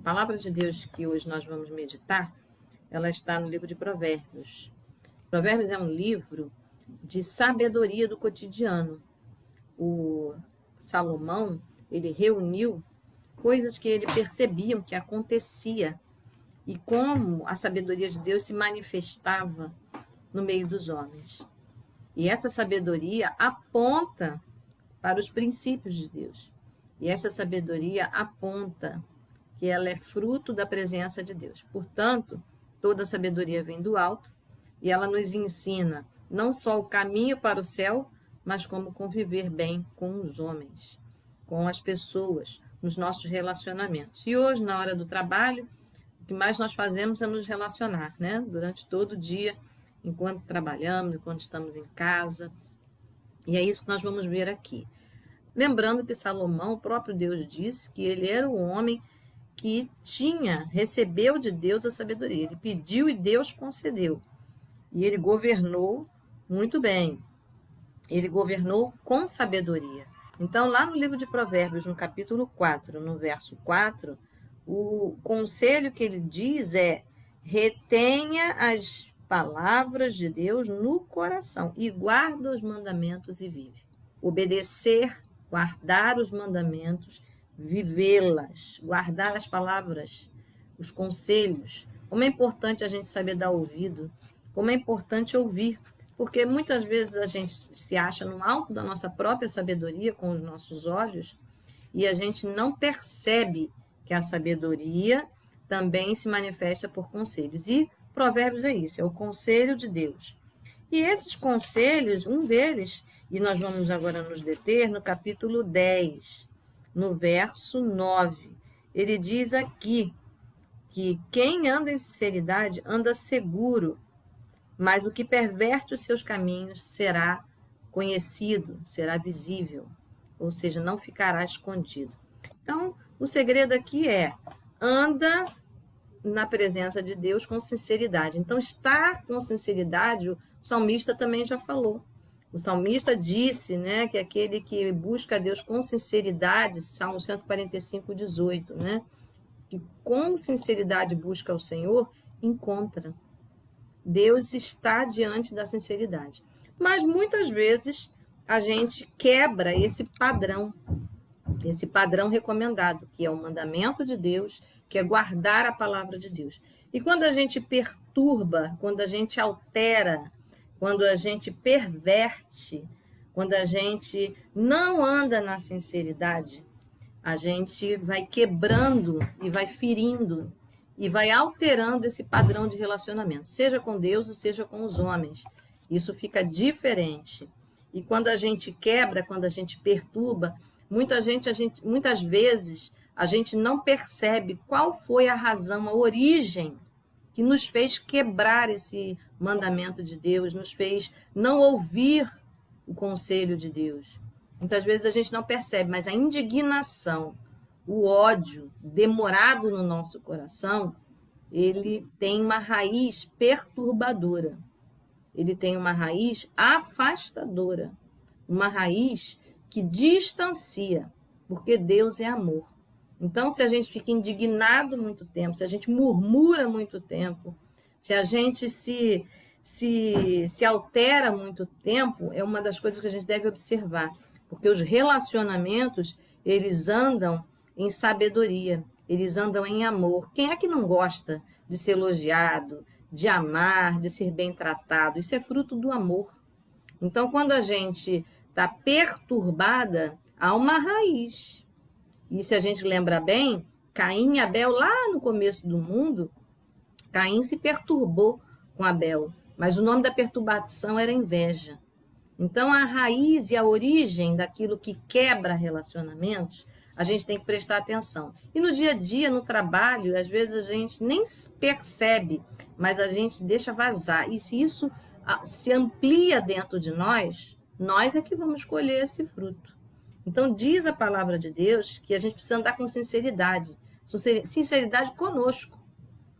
palavra de Deus que hoje nós vamos meditar, ela está no livro de Provérbios. Provérbios é um livro de sabedoria do cotidiano. O Salomão, ele reuniu coisas que ele percebia que acontecia e como a sabedoria de Deus se manifestava no meio dos homens. E essa sabedoria aponta para os princípios de Deus. E essa sabedoria aponta que ela é fruto da presença de Deus. Portanto, toda sabedoria vem do alto e ela nos ensina não só o caminho para o céu, mas como conviver bem com os homens, com as pessoas, nos nossos relacionamentos. E hoje, na hora do trabalho, o que mais nós fazemos é nos relacionar, né? Durante todo o dia, enquanto trabalhamos, enquanto estamos em casa. E é isso que nós vamos ver aqui. Lembrando que Salomão, o próprio Deus disse que ele era o homem que recebeu de Deus a sabedoria. Ele pediu e Deus concedeu. E ele governou muito bem. Ele governou com sabedoria. Então, lá no livro de Provérbios, no capítulo 4, no verso 4, o conselho que ele diz é: retenha as palavras de Deus no coração e guarda os mandamentos e vive. Obedecer, guardar os mandamentos, vivê-las, guardar as palavras, os conselhos. Como é importante a gente saber dar ouvido, como é importante ouvir, porque muitas vezes a gente se acha no alto da nossa própria sabedoria com os nossos olhos e a gente não percebe que a sabedoria também se manifesta por conselhos. E Provérbios é isso, é o conselho de Deus. E esses conselhos, um deles, e nós vamos agora nos deter no capítulo 10, no verso 9. Ele diz aqui que quem anda em sinceridade anda seguro, mas o que perverte os seus caminhos será conhecido, será visível, ou seja, não ficará escondido. Então, o segredo aqui é: anda na presença de Deus com sinceridade. Então, estar com sinceridade, o salmista também já falou. O salmista disse, né, que aquele que busca a Deus com sinceridade, Salmo 145, 18, né, que com sinceridade busca o Senhor, encontra. Deus está diante da sinceridade. Mas muitas vezes a gente quebra esse padrão recomendado, que é o mandamento de Deus, que é guardar a palavra de Deus. E quando a gente perturba, quando a gente altera, quando a gente perverte, quando a gente não anda na sinceridade, a gente vai quebrando e vai ferindo e vai alterando esse padrão de relacionamento, seja com Deus ou seja com os homens. Isso fica diferente. E quando a gente quebra, quando a gente perturba, muitas vezes a gente não percebe qual foi a razão, a origem que nos fez quebrar esse mandamento de Deus, nos fez não ouvir o conselho de Deus. Muitas vezes a gente não percebe, mas a indignação, o ódio demorado no nosso coração, ele tem uma raiz perturbadora. Ele tem uma raiz afastadora, uma raiz que distancia, porque Deus é amor. Então, se a gente fica indignado muito tempo, se a gente murmura muito tempo, se a gente se altera muito tempo, é uma das coisas que a gente deve observar, porque os relacionamentos, eles andam em sabedoria, eles andam em amor. Quem é que não gosta de ser elogiado, de amar, de ser bem tratado? Isso é fruto do amor. Então, quando a gente está perturbada, há uma raiz. E se a gente lembra bem, Caim e Abel, lá no começo do mundo, Caim se perturbou com Abel, mas o nome da perturbação era inveja. Então, a raiz e a origem daquilo que quebra relacionamentos, a gente tem que prestar atenção. E no dia a dia, no trabalho, às vezes a gente nem percebe, mas a gente deixa vazar. E se isso se amplia dentro de nós é que vamos colher esse fruto. Então, diz a palavra de Deus que a gente precisa andar com sinceridade. Sinceridade conosco.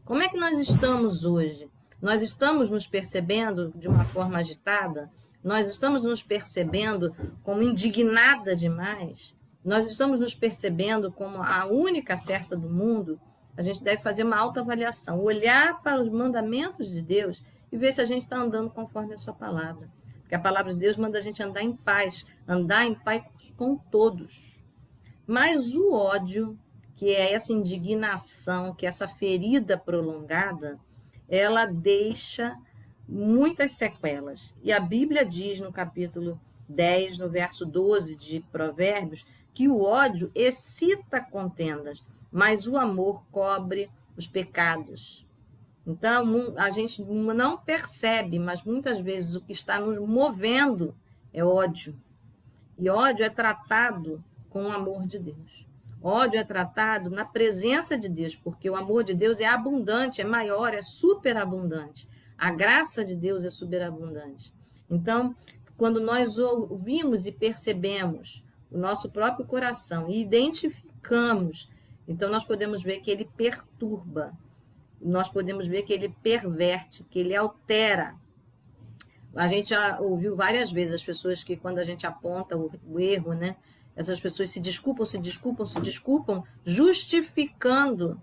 Como é que nós estamos hoje? Nós estamos nos percebendo de uma forma agitada? Nós estamos nos percebendo como indignada demais? Nós estamos nos percebendo como a única certa do mundo? a gente deve fazer uma autoavaliação, olhar para os mandamentos de Deus e ver se a gente está andando conforme a sua palavra. Porque a palavra de Deus manda a gente andar em paz com todos. Mas o ódio, que é essa indignação, que é essa ferida prolongada, ela deixa muitas sequelas. E a Bíblia diz no capítulo 10, no verso 12 de Provérbios, que o ódio excita contendas, mas o amor cobre os pecados. Então, a gente não percebe, mas muitas vezes o que está nos movendo é ódio. E ódio é tratado com o amor de Deus. Ódio é tratado na presença de Deus, porque o amor de Deus é abundante, é maior, é superabundante. A graça de Deus é superabundante. Então, quando nós ouvimos e percebemos o nosso próprio coração e identificamos, então nós podemos ver que ele perturba, nós podemos ver que ele perverte, que ele altera. A gente já ouviu várias vezes as pessoas que, quando a gente aponta o erro, né, essas pessoas se desculpam, justificando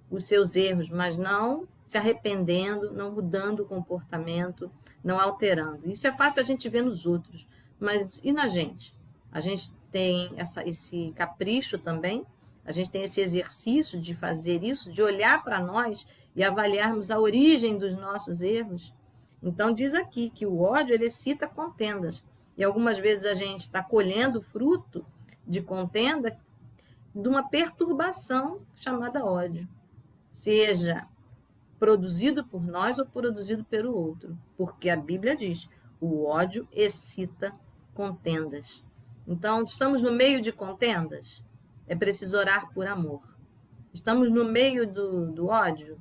os seus erros, mas não se arrependendo, não mudando o comportamento, não alterando. Isso é fácil a gente ver nos outros, mas e na gente? A gente tem esse capricho também, a gente tem esse exercício de fazer isso, de olhar para nós e avaliarmos a origem dos nossos erros. Então diz aqui que o ódio ele excita contendas. E algumas vezes a gente está colhendo fruto de contenda de uma perturbação chamada ódio. Seja produzido por nós ou produzido pelo outro. Porque a Bíblia diz, o ódio excita contendas. Então, estamos no meio de contendas? É preciso orar por amor. Estamos no meio do ódio?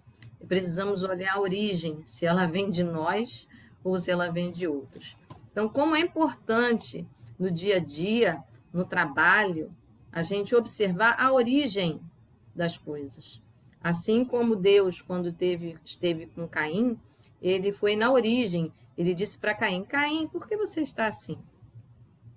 Precisamos olhar a origem, se ela vem de nós ou se ela vem de outros. Então, como é importante no dia a dia, no trabalho, a gente observar a origem das coisas. Assim como Deus, quando esteve com Caim, ele foi na origem. Ele disse para Caim, Caim, por que você está assim?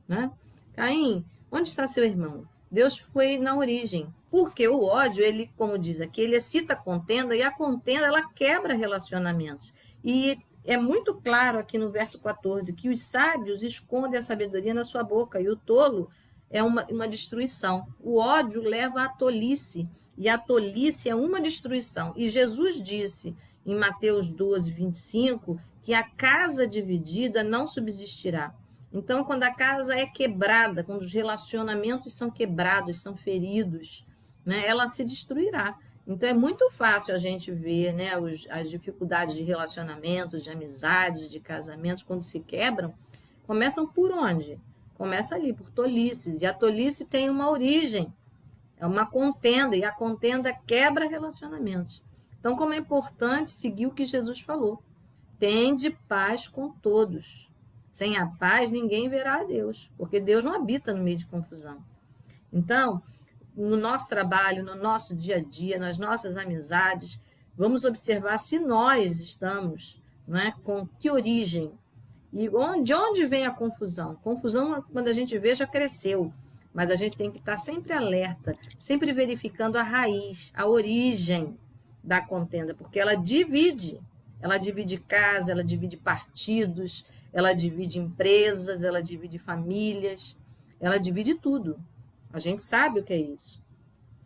Né? Caim, onde está seu irmão? Deus foi na origem. Porque o ódio, ele, como diz aqui, ele excita a contenda e a contenda, ela quebra relacionamentos. E é muito claro aqui no verso 14 que os sábios escondem a sabedoria na sua boca e o tolo é uma destruição. O ódio leva à tolice e a tolice é uma destruição. E Jesus disse em Mateus 12, 25, que a casa dividida não subsistirá. Então, quando a casa é quebrada, quando os relacionamentos são quebrados, são feridos, né, ela se destruirá. Então, é muito fácil a gente ver, né, as dificuldades de relacionamentos, de amizades, de casamentos, quando se quebram, começam por onde? Começa ali, por tolices. E a tolice tem uma origem, é uma contenda, e a contenda quebra relacionamentos. Então, como é importante seguir o que Jesus falou. Tende paz com todos. Sem a paz, ninguém verá a Deus, porque Deus não habita no meio de confusão. Então, no nosso trabalho, no nosso dia a dia, nas nossas amizades, vamos observar se nós estamos, né, com que origem e de onde vem a confusão. Confusão, quando a gente vê, já cresceu, mas a gente tem que estar sempre alerta, sempre verificando a raiz, a origem da contenda, porque ela divide casa, ela divide partidos, ela divide empresas, ela divide famílias, ela divide tudo. A gente sabe o que é isso.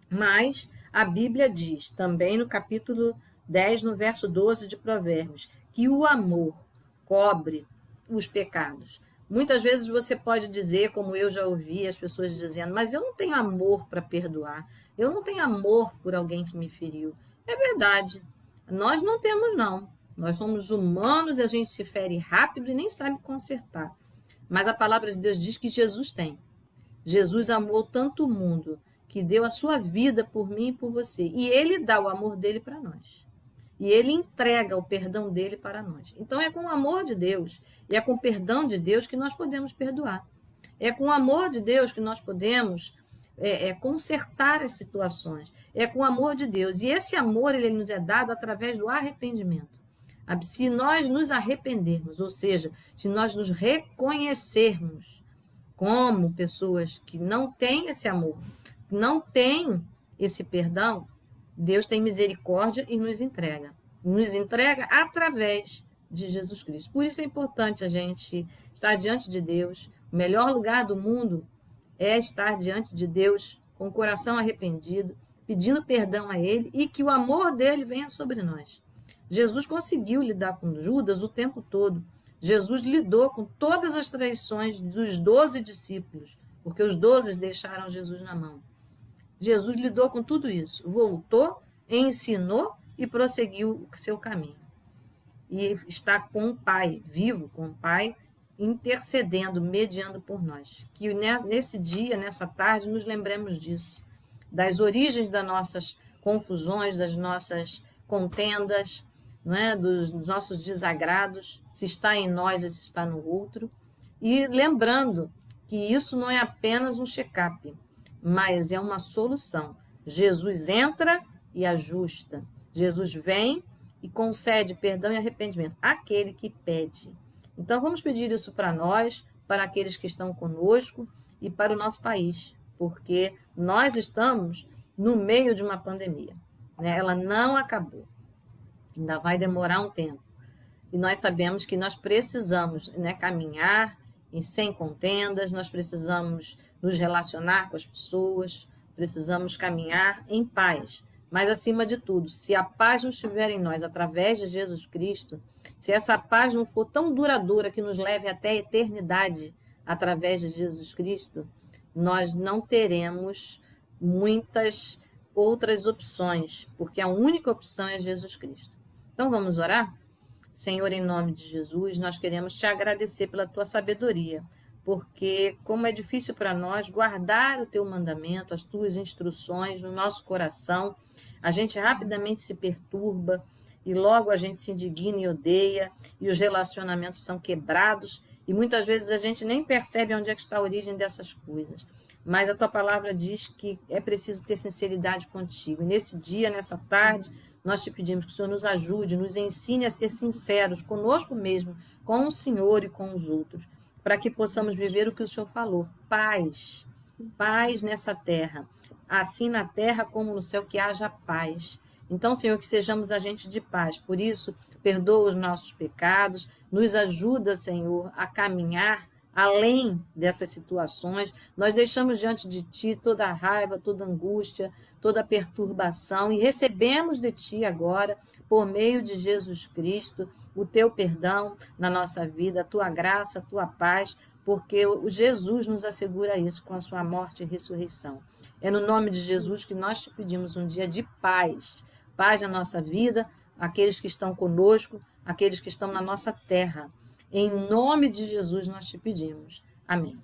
Mas a Bíblia diz, também no capítulo 10, no verso 12 de Provérbios, que o amor cobre os pecados. Muitas vezes você pode dizer, como eu já ouvi as pessoas dizendo, mas eu não tenho amor para perdoar, eu não tenho amor por alguém que me feriu. É verdade, nós não temos não. Nós somos humanos e a gente se fere rápido e nem sabe consertar. Mas a palavra de Deus diz que Jesus tem. Jesus amou tanto o mundo que deu a sua vida por mim e por você. E ele dá o amor dele para nós. E ele entrega o perdão dele para nós. Então é com o amor de Deus e é com o perdão de Deus que nós podemos perdoar. É com o amor de Deus que nós podemos consertar as situações. É com o amor de Deus. E esse amor ele nos é dado através do arrependimento. Se nós nos arrependermos, ou seja, se nós nos reconhecermos como pessoas que não têm esse amor, não têm esse perdão, Deus tem misericórdia e nos entrega. Nos entrega através de Jesus Cristo. Por isso é importante a gente estar diante de Deus. O melhor lugar do mundo é estar diante de Deus com o coração arrependido, pedindo perdão a Ele e que o amor dele venha sobre nós. Jesus conseguiu lidar com Judas o tempo todo. Jesus lidou com todas as traições dos 12 discípulos, porque os 12 deixaram Jesus na mão. Jesus lidou com tudo isso, voltou, ensinou e prosseguiu o seu caminho. E está com o Pai, vivo com o Pai, intercedendo, mediando por nós. Que nesse dia, nessa tarde, nos lembremos disso, das origens das nossas confusões, das nossas contendas, não é? Dos nossos desagrados, se está em nós ou se está no outro. E lembrando que isso não é apenas um check-up, mas é uma solução. Jesus entra e ajusta. Jesus vem e concede perdão e arrependimento àquele que pede. Então, vamos pedir isso para nós, para aqueles que estão conosco e para o nosso país, porque nós estamos no meio de uma pandemia, né? Ela não acabou, ainda vai demorar um tempo. E nós sabemos que nós precisamos, né, caminhar sem contendas, nós precisamos nos relacionar com as pessoas, precisamos caminhar em paz. Mas, acima de tudo, se a paz não estiver em nós através de Jesus Cristo, se essa paz não for tão duradoura que nos leve até a eternidade através de Jesus Cristo, nós não teremos muitas outras opções, porque a única opção é Jesus Cristo. Então, vamos orar? Senhor, em nome de Jesus, nós queremos te agradecer pela tua sabedoria, porque como é difícil para nós guardar o teu mandamento, as tuas instruções no nosso coração, a gente rapidamente se perturba e logo a gente se indigna e odeia e os relacionamentos são quebrados e muitas vezes a gente nem percebe onde é que está a origem dessas coisas. Mas a tua palavra diz que é preciso ter sinceridade contigo. E nesse dia, nessa tarde, nós te pedimos que o Senhor nos ajude, nos ensine a ser sinceros conosco mesmo, com o Senhor e com os outros, para que possamos viver o que o Senhor falou. Paz, paz nessa terra, assim na terra como no céu, que haja paz. Então, Senhor, que sejamos agentes de paz. Por isso, perdoa os nossos pecados, nos ajuda, Senhor, a caminhar além dessas situações. Nós deixamos diante de Ti toda a raiva, toda a angústia, toda a perturbação e recebemos de Ti agora, por meio de Jesus Cristo, o Teu perdão na nossa vida, a Tua graça, a Tua paz, porque o Jesus nos assegura isso com a Sua morte e ressurreição. É no nome de Jesus que nós te pedimos um dia de paz, paz na nossa vida, aqueles que estão conosco, aqueles que estão na nossa terra. Em nome de Jesus nós te pedimos. Amém.